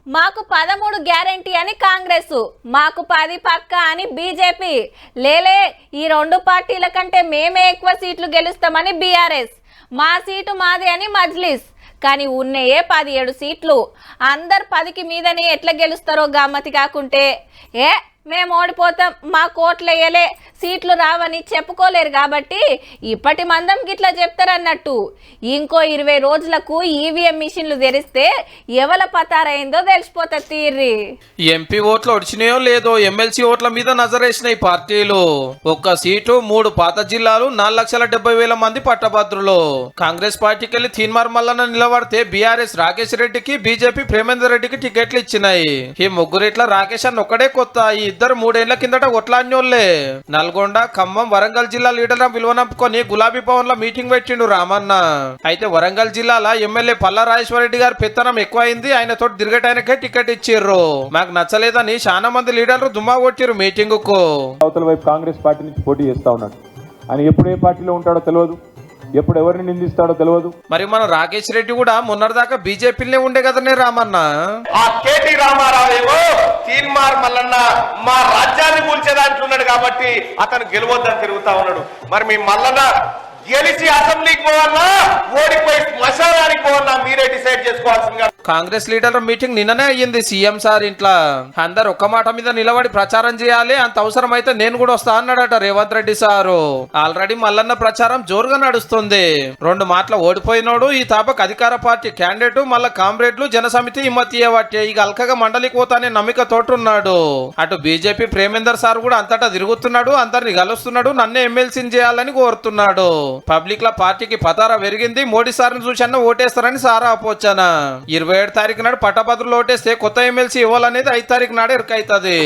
మాకు 13 గ్యారెంటీ అని కాంగ్రెస్, మాకు 10 పక్కా అని బీజేపీ. లేలే, ఈ రెండు పార్టీల కంటే మేమే ఎక్కువ సీట్లు గెలుస్తామని బీఆర్ఎస్. మా సీటు మాది అని మజ్లిస్. కానీ ఉన్నయే 17 సీట్లు. అందరు 10కి మీదనే ఎట్లా గెలుస్తారో గమ్మతి కాకుంటే మేము ఓడిపోతాం, మా కోట్లయ్యలే, సీట్లు రావని చెప్పుకోలేరు కాబట్టి ఇప్పటి మందం గిట్లా చెప్తారన్నట్టు. ఇంకో 20 రోజులకు ఈవీఎం మిషన్లు తెరిస్తే ఎవల పతారైందో తెలిసిపోతుంది తీర్రి. ఎంపీ ఓట్లు ఒడిచినాయో లేదో ఎమ్మెల్సీ ఓట్ల మీద నజరేసినాయి పార్టీలు. ఒక్క సీటు 3 పాత జిల్లాలు 4,70,000 మంది పట్టభద్రులు. కాంగ్రెస్ పార్టీకి వెళ్ళి తీన్మార్ మల్లన్న నిలబడితే బీఆర్ఎస్ రాకేష్ రెడ్డికి, బీజేపీ ప్రేమేందర్ రెడ్డికి టికెట్లు ఇచ్చినాయి. ఈ ముగ్గురిట్లా రాకేష్ అన్న ఒక్కడే కొత్త. ఈ ఇద్దరు 3 ఏళ్ల కిందట ఒట్లాన్యోళ్లే. నల్గొండ, ఖమ్మం, వరంగల్ జిల్లా లీడర్ల విలువనంపుకొని గులాబీ భవన్ లో మీటింగ్ పెట్టిండు రామన్న. అయితే వరంగల్ జిల్లాల ఎమ్మెల్యే పల్లా రాజేశ్వరరెడ్డి గారి పెత్తనం ఎక్కువైంది, ఆయనతో తిరగటానికే టికెట్ ఇచ్చిర్రు. మాకు నచ్చలేదని చాలా మంది లీడర్లు దుమ్మా కొట్టిరు మీటింగ్ కు. అవతల వైపు కాంగ్రెస్ పార్టీ నుంచి పోటీ చేస్తా ఉన్నాడు. ఆయన ఎప్పుడు ఏ పార్టీలో ఉంటాడో తెలియదు, ఎప్పుడు ఎవరిని నిందిస్తాడో తెలియదు. మరి మన రాకేష్ రెడ్డి కూడా మొన్నటిదాకా బీజేపీలే ఉండే కదనే రామన్న. ఆ కేటీ రామారావు ఏమో తీన్మార్ మల్లన్న మా రాజ్యాన్ని కూల్చేదాంట్లో ఉన్నాడు కాబట్టి అతను గెలవద్దని తిరుగుతా ఉన్నాడు. మరి మీ మల్లన్న గెలిచి అసెంబ్లీకి పోవాలా, ఓడిపోయి శ్మశానానికి పోవాలా మీరే డిసైడ్ చేసుకోవాల్సిందిగా. కాంగ్రెస్ లీడర్ల మీటింగ్ నిన్ననే అయ్యింది సీఎం సార్ ఇంట్లో. అందరు ఒక్క మాట మీద నిలబడి ప్రచారం చేయాలి, అంత అవసరం అయితే నేను కూడా వస్తా అన్నాడట రేవంత్ రెడ్డి సారు. ఆల్రెడీ మల్లన్న ప్రచారం జోరుగా నడుస్తుంది. 2 మాటలు ఓడిపోయినోడు ఈ తాపకు అధికార పార్టీ క్యాండిడేట్, మళ్ళా కామ్రేడ్లు జనసమితి హిమ్మతియబట్టే ఇక అల్కగా మండలికి పోతానే నమ్మిక తోటున్నాడు. అటు బీజేపీ ప్రేమేందర్ సార్ కూడా అంతటా తిరుగుతున్నాడు, అందరిని కలుస్తున్నాడు, నన్నే ఎమ్మెల్సీని చేయాలని కోరుతున్నాడు. పబ్లిక్ లా పార్టీకి పతారా పెరిగింది, మోడీ సార్ని చూసన్న ఓటేస్తారని సారా అపోచ్చానా. 27 తారీఖు నాడు పట్టభద్రులు ఓటేస్తే కొత్త ఎమ్మెల్సీ ఇవ్వాలనేది 5 తారీఖు నాడు ఎరుకైతుంది.